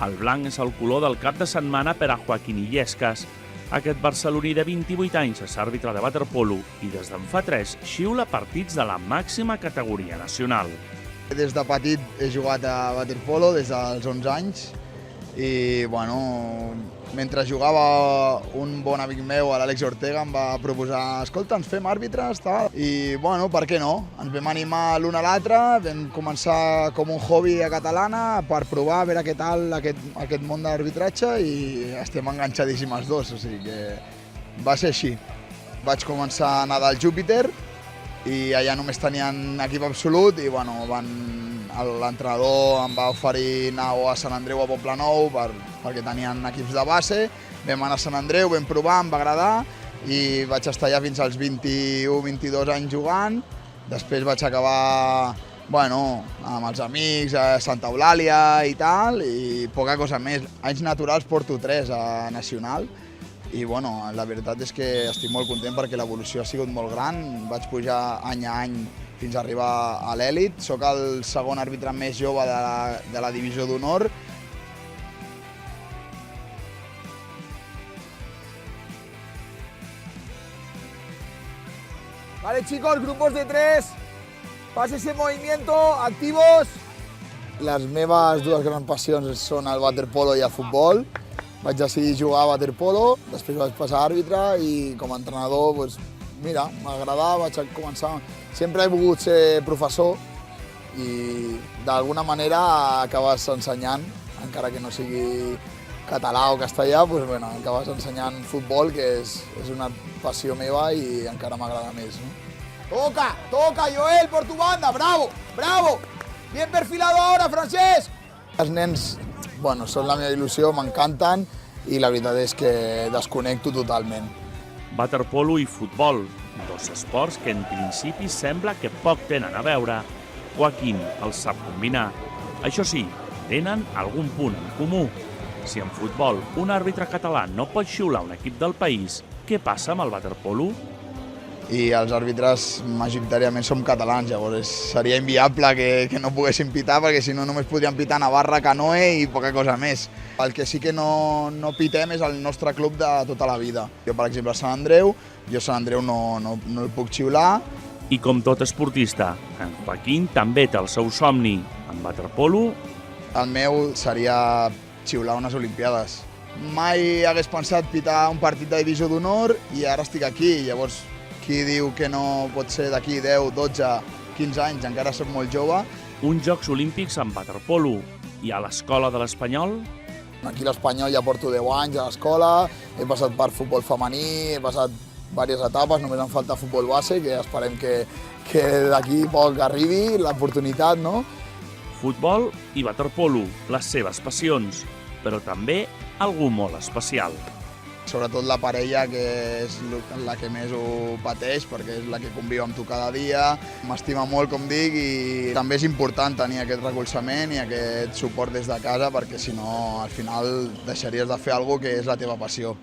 El blanc és el color del cap de setmana per a Joaquín Illescas. Aquest barceloní de 28 anys és àrbitre de waterpolo i des d'en fa 3 xiula partits de la màxima categoria nacional. Des de petit he jugat a waterpolo, des dels 11 anys, i mentre jugava un bon amic meu, l'Àlex Ortega, em va proposar «Escolta, ens fem àrbitres?» I, per què no? Ens vam animar l'un a l'altre, vam començar com un hobby a Catalana per provar a veure què tal aquest món de l'arbitratge i estem enganxadíssims dos, o sigui que va ser així. Vaig començar a anar del Júpiter i allà només tenien equip absolut i l'entrenador em va oferir anar a Sant Andreu a Poblenou perquè tenien equips de base. Vam anar a Sant Andreu, vam provar, em va agradar i vaig estar allà fins als 21-22 anys jugant. Després vaig acabar amb els amics a Santa Eulàlia i tal, i poca cosa més. Anys naturals porto 3 a Nacional i la veritat és que estic molt content perquè l'evolució ha sigut molt gran. Vaig pujar any a any fins a arribar a l'èlit. Soc el segon àrbitre més jove de la divisió d'honor. Vale, chicos, grupos de 3. Pases en movimiento, activos. Les meves dues grans passions són el waterpolo i el futbol. Vaig decidir jugar a waterpolo, després vaig passar a àrbitre i com a entrenador, m'agradava, vaig començar. Sempre he volgut ser professor i d'alguna manera acabes ensenyant, encara que no sigui català o castellà, acabes ensenyant futbol, que és una passió meva i encara m'agrada més. Toca, Joel, por tu banda, bravo, bravo. Bien perfilado ahora, Francesc. Els nens, són la meva il·lusió, m'encanten i la veritat és que desconnecto totalment. Waterpolo i futbol, dos esports que en principi sembla que poc tenen a veure. Joaquín els sap combinar. Això sí, tenen algun punt en comú. Si en futbol un àrbitre català no pot xiular un equip del país, què passa amb el waterpolo? I els àrbitres majoritàriament som catalans, llavors seria inviable que no poguessin pitar, perquè si no només podríem pitar Navarra, Canoe i poca cosa més. El que sí que no pitem és el nostre club de tota la vida. Jo, per exemple, a Sant Andreu, Sant Andreu no el puc xiular. I com tot esportista, en Joaquín també té el seu somni. En waterpolo, el meu seria xiular unes Olimpiades. Mai hagués pensat pitar un partit de divisió d'honor i ara estic aquí, llavors qui diu que no pot ser d'aquí 10, 12, 15 anys, encara soc molt jove. Uns Jocs Olímpics en waterpolo i a l'escola de l'Espanyol? Aquí a l'Espanyol ja porto 10 anys a l'escola, he passat per futbol femení, he passat diverses etapes, només em falta futbol base, que esperem que d'aquí poc arribi l'oportunitat, no? Futbol i waterpolo, les seves passions, però també algú molt especial. Sobretot la parella, que és la que més ho pateix, perquè és la que conviu amb tu cada dia. M'estima molt, com dic, i també és important tenir aquest recolzament i aquest suport des de casa, perquè si no, al final deixaries de fer alguna cosa que és la teva passió.